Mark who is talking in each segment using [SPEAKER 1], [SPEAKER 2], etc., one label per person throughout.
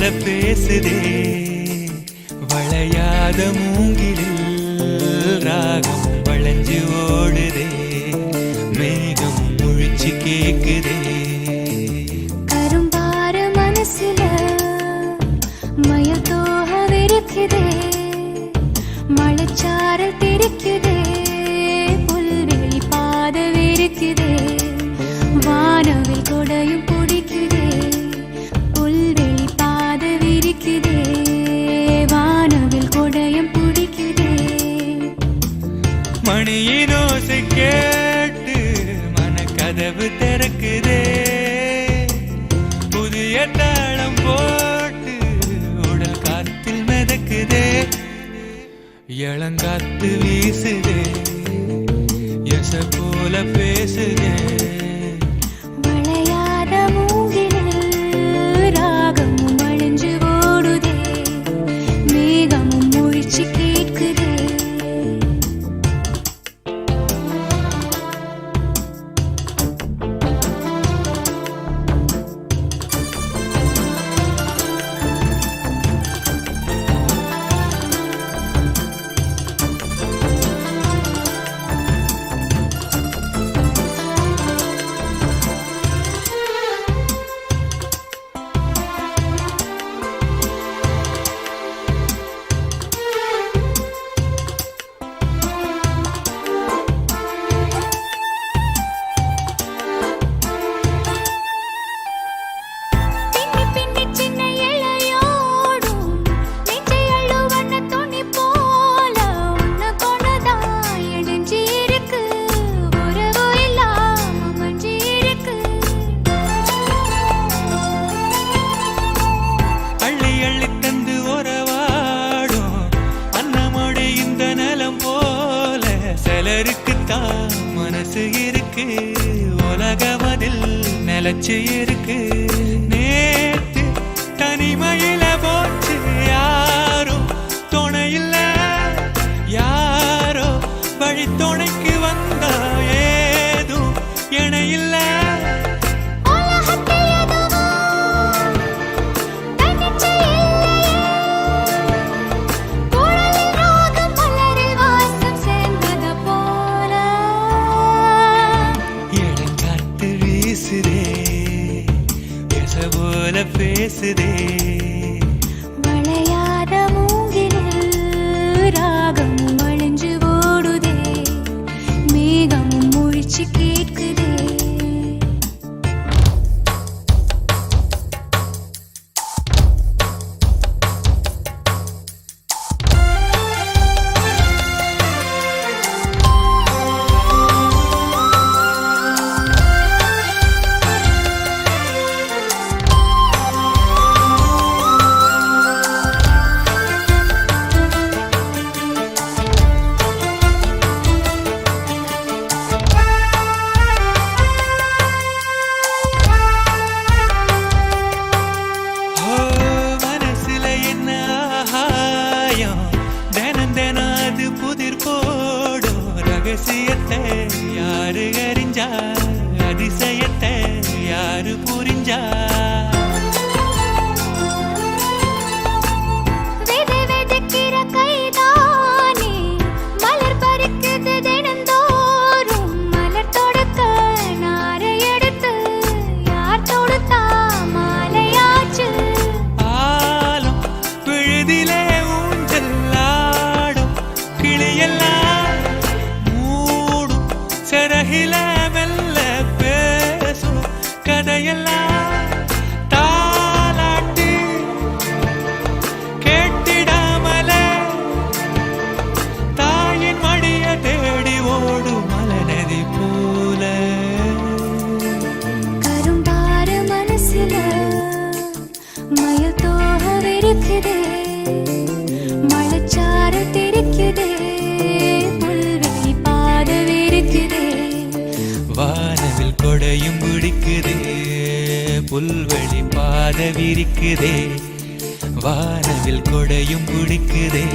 [SPEAKER 1] போல பேசுதே வளையாத மூங்கிலில் ராகம் வளைஞ்சு ஓடுதே மேகம் முழிச்சு கேக்குதே
[SPEAKER 2] கரும்பார மனசுல மயல் தோக விரிக்குதே மழைச்சாரல் தெரிக்குதே புல்வெளி பாத விரிக்குதே வானவில் கொடையும் பிடிக்குதே புல்வெளி பாத விரிக்குதே வானவில் கொடையும் பிடிக்குதே
[SPEAKER 1] மணியின் ஓசை கேட்டு மனக்கதவு திறக்குதே புதிய தாளம் போட்டு உடல் காத்தில் மிதக்குதே இளங்காத்து வீசுதே எச போல பேசுதே
[SPEAKER 2] வளையாத மூங்கிலில் ராகமும் வளைஞ்சு ஓடுதே மேகமும் முழிச்சு கேட்குதே
[SPEAKER 1] சிலருக்குத்தான் மனசு இருக்கு உலகமதில் நிலச்சு இருக்கு நேத்து தனிமையில போச்சு யாரோ துணையில்ல யாரோ வழி துணைக்கு வந்தா ஏதும் இணையில்ல போல பேசுதே
[SPEAKER 2] வளையாத மூங்கிலில் ராகமும் வளைஞ்சு ஓடுதே மேகமும் முழிச்சு கேட்குதே
[SPEAKER 1] ரகசியத்தை யாரு அறிஞ்சா அதிசயத்தை யாரு புரிஞ்சா
[SPEAKER 2] வெதக்கிற கைதானே மலர் பறிக்குது தினந்தோறும் மலர் தொடுக்க நாரை எடுத்து யார் தொடுத்தா மாலையாச்சு
[SPEAKER 1] ஆலம் விழுதிலே ஊஞ்சல் ஆடும் கிளியெல்லாம் சரகில மெல்ல பேசும் கதையெல்லாம் தாலாட்டி கேட்டிடாமலே தாயின் மடிய தேடி ஓடும் மலநதி போல
[SPEAKER 2] கரும்பார மனசுல மயல் தோக விரிக்குதே மழைச்சாறு தெரிக்குதே புல்வெளி பாத விரிக்குதே
[SPEAKER 1] வானவில் கொடையும் பிடிக்குதே புல்வெளி பாத விரிக்குதே வானவில் கொடையும் பிடிக்குதே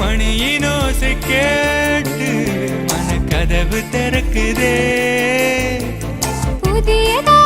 [SPEAKER 1] மணியின் ஓசை கேட்டு மனக்கதவு திறக்குதே
[SPEAKER 2] புதியதா